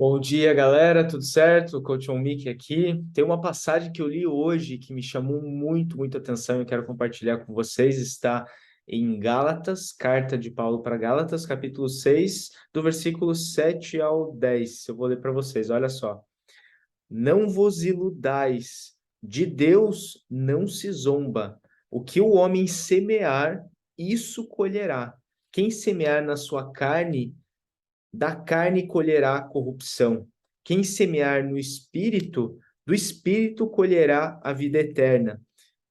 Bom dia, galera, tudo certo? O Coach On Mickey aqui. Tem uma passagem que eu li hoje que me chamou muito atenção e eu quero compartilhar com vocês. Está em Gálatas, carta de Paulo para Gálatas, capítulo 6, do versículo 7 ao 10. Eu vou ler para vocês, olha só. Não vos iludais, de Deus não se zomba. O que o homem semear, isso colherá. Quem semear na sua carne, da carne colherá a corrupção. Quem semear no espírito, do espírito colherá a vida eterna.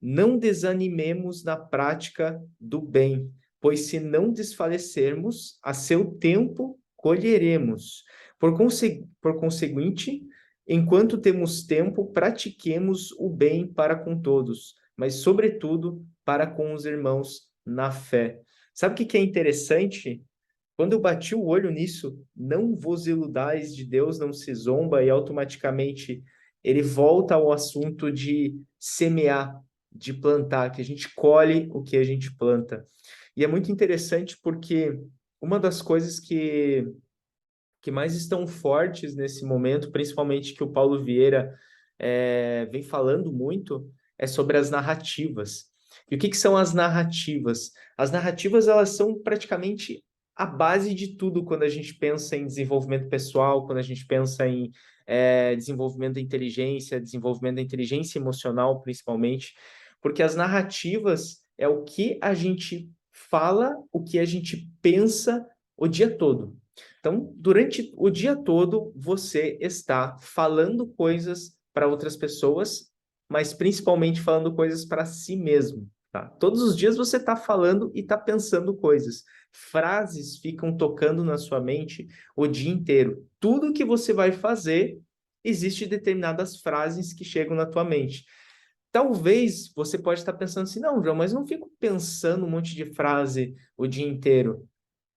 Não desanimemos na prática do bem, pois se não desfalecermos, a seu tempo colheremos. Por conseguinte, enquanto temos tempo, pratiquemos o bem para com todos, mas, sobretudo, para com os irmãos na fé. Sabe o que é interessante? Quando eu bati o olho nisso, não vos iludais, de Deus não se zomba, e automaticamente ele volta ao assunto de semear, de plantar, que a gente colhe o que a gente planta. E é muito interessante porque uma das coisas que mais estão fortes nesse momento, principalmente que o Paulo Vieira vem falando muito, é sobre as narrativas. E o que são as narrativas? As narrativas, elas são praticamente a base de tudo quando a gente pensa em desenvolvimento pessoal, quando a gente pensa em desenvolvimento da inteligência emocional, principalmente, porque as narrativas é o que a gente fala, o que a gente pensa o dia todo. Então, durante o dia todo, você está falando coisas para outras pessoas, mas principalmente falando coisas para si mesmo, tá? Todos os dias você está falando e está pensando coisas. Frases ficam tocando na sua mente o dia inteiro. Tudo que você vai fazer, existe determinadas frases que chegam na tua mente. Talvez você pode estar pensando assim, não, João, mas eu não fico pensando um monte de frase o dia inteiro.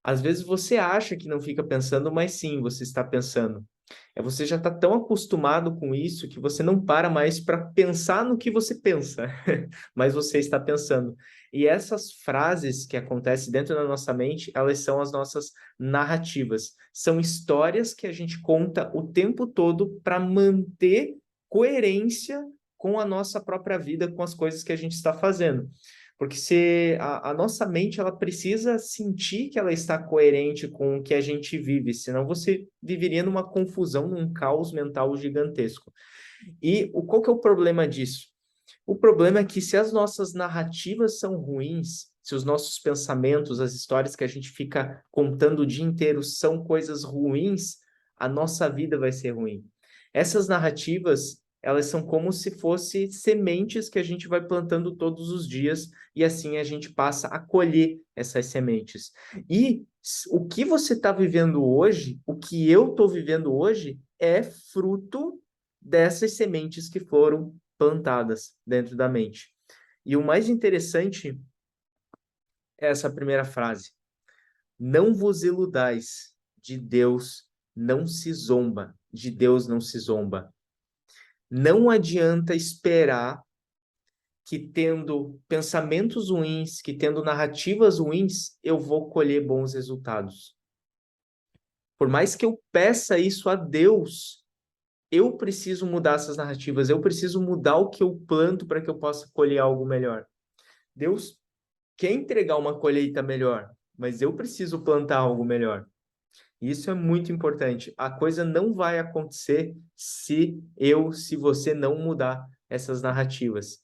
Às vezes você acha que não fica pensando, mas sim, você está pensando. Você já está tão acostumado com isso que você não para mais para pensar no que você pensa, mas você está pensando. E essas frases que acontecem dentro da nossa mente, elas são as nossas narrativas. São histórias que a gente conta o tempo todo para manter coerência com a nossa própria vida, com as coisas que a gente está fazendo. Porque se a nossa mente ela precisa sentir que ela está coerente com o que a gente vive, senão você viveria numa confusão, num caos mental gigantesco. E qual que é o problema disso? O problema é que se as nossas narrativas são ruins, se os nossos pensamentos, as histórias que a gente fica contando o dia inteiro são coisas ruins, a nossa vida vai ser ruim. Essas narrativas, elas são como se fossem sementes que a gente vai plantando todos os dias e assim a gente passa a colher essas sementes. E o que você está vivendo hoje, o que eu estou vivendo hoje, é fruto dessas sementes que foram plantadas dentro da mente. E o mais interessante é essa primeira frase: não vos iludais, de Deus não se zomba, de Deus não se zomba. Não adianta esperar que tendo pensamentos ruins, que tendo narrativas ruins, eu vou colher bons resultados. Por mais que eu peça isso a Deus, eu preciso mudar essas narrativas, eu preciso mudar o que eu planto para que eu possa colher algo melhor. Deus quer entregar uma colheita melhor, mas eu preciso plantar algo melhor. Isso é muito importante. A coisa não vai acontecer se você não mudar essas narrativas.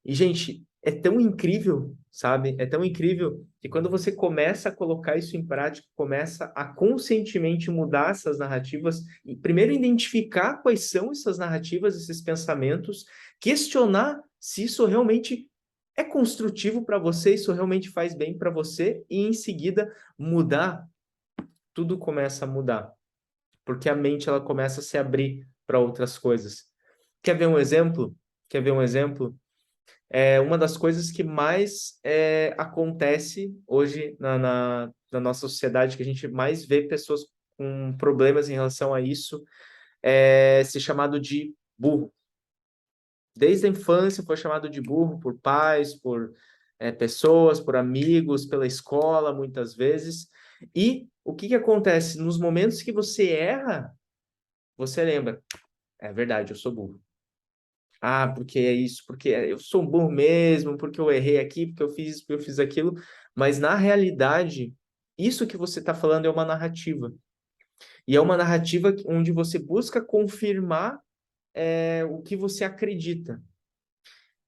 E, gente, é tão incrível, sabe? É tão incrível que quando você começa a colocar isso em prática, começa a conscientemente mudar essas narrativas, e primeiro identificar quais são essas narrativas, esses pensamentos, questionar se isso realmente é construtivo para você, isso realmente faz bem para você, e em seguida mudar, tudo começa a mudar, porque a mente ela começa a se abrir para outras coisas. Quer ver um exemplo? Quer ver um exemplo? Uma das coisas que mais acontece hoje na nossa sociedade, que a gente mais vê pessoas com problemas em relação a isso, é ser chamado de burro. Desde a infância foi chamado de burro por pais, por pessoas, por amigos, pela escola, muitas vezes. E o que acontece? Nos momentos que você erra, você lembra, é verdade, eu sou burro. Ah, porque é isso, porque eu sou burro mesmo, porque eu errei aqui, porque eu fiz isso, porque eu fiz aquilo. Mas na realidade, isso que você está falando é uma narrativa. E é uma narrativa onde você busca confirmar o que você acredita.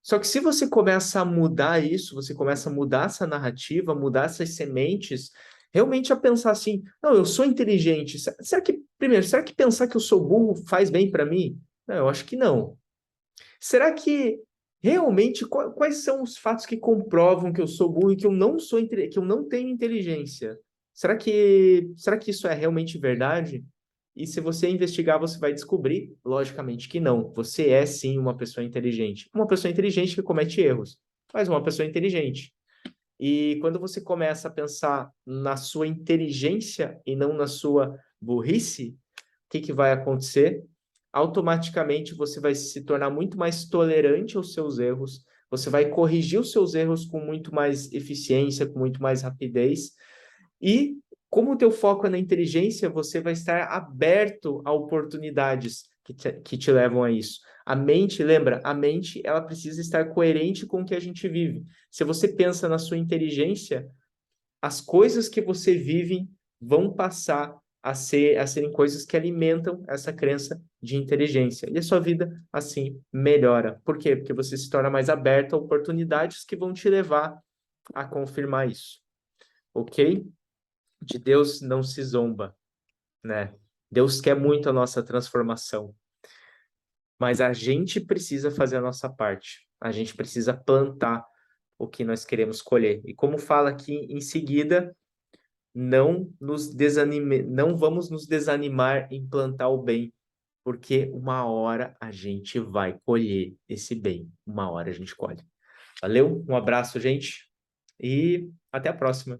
Só que se você começa a mudar isso, você começa a mudar essa narrativa, mudar essas sementes, realmente a pensar assim, não, eu sou inteligente. Será que, primeiro, será que pensar que eu sou burro faz bem para mim? Não, eu acho que não. Será que realmente quais são os fatos que comprovam que eu sou burro e que eu não sou que eu não tenho inteligência? Será que isso é realmente verdade? E se você investigar, você vai descobrir, logicamente, que não. Você é sim uma pessoa inteligente. Uma pessoa inteligente que comete erros, mas uma pessoa inteligente. E quando você começa a pensar na sua inteligência e não na sua burrice, o que que vai acontecer? Automaticamente você vai se tornar muito mais tolerante aos seus erros, você vai corrigir os seus erros com muito mais eficiência, com muito mais rapidez, e como o teu foco é na inteligência, você vai estar aberto a oportunidades que te levam a isso. A mente, lembra, a mente ela precisa estar coerente com o que a gente vive. Se você pensa na sua inteligência, as coisas que você vive vão passar a serem coisas que alimentam essa crença de inteligência. E a sua vida, assim, melhora. Por quê? Porque você se torna mais aberto a oportunidades que vão te levar a confirmar isso. Ok? De Deus não se zomba, né? Deus quer muito a nossa transformação, mas a gente precisa fazer a nossa parte. A gente precisa plantar o que nós queremos colher. E como fala aqui em seguida, não vamos nos desanimar em plantar o bem, porque uma hora a gente vai colher esse bem. Uma hora a gente colhe. Valeu? Um abraço, gente, e até a próxima.